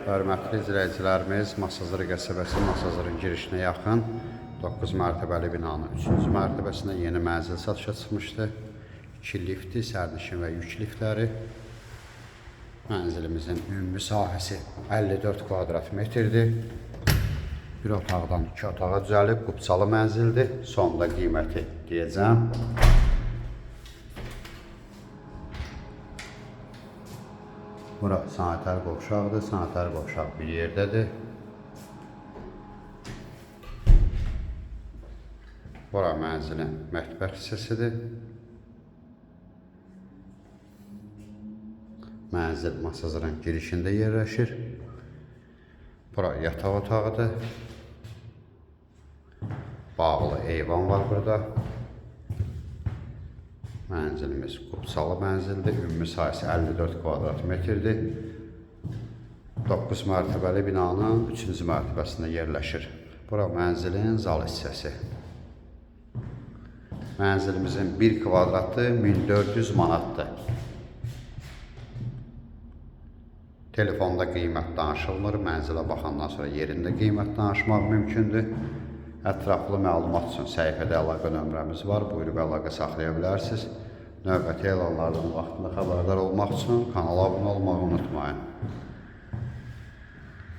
Hörmətli izləyicilərimiz, Masazır qəsəbəsi Masazırın girişinə yaxın 9 mərtəbəli binanın 3-cü mərtəbəsində yeni mənzil satışa çıxmışdı. 2 lifti, sərnişin və yük liftləri. Mənzilimizin ümumi sahəsi 54 kvadrat metrdir. Bir otaqdan 2 otağa düzəlib, qubçalı mənzildir. Sonda qiyməti deyəcəm. Bura sanitar qovşaqdır. Sanitar qovşaq bir yerdədir. Bura mənzilin mətbəx hissəsidir. Mənzil Masazırın girişində yerləşir. Bura yataq otağıdır. Bağlı eyvan var burada. Mənzilimiz qubçalı mənzildir. Ümumi sahəsi 54 kvadrat metrdir. 9 mərtəbəli binanın 3-cü mərtəbəsində yerləşir. Bura mənzilin zal hissəsi. Mənzilimizin 1 kvadratı 1400 manatdır. Telefonda qiymət danışılmır. Mənzilə baxandan sonra yerində qiymət danışmaq mümkündür. Ətraflı məlumat üçün səhifədə əlaqə nömrəmiz var. Buyurub əlaqə saxlaya bilərsiniz. Növbəti elanlardan vaxtında xəbərdar olmaq üçün kanala abunə olmağı unutmayın.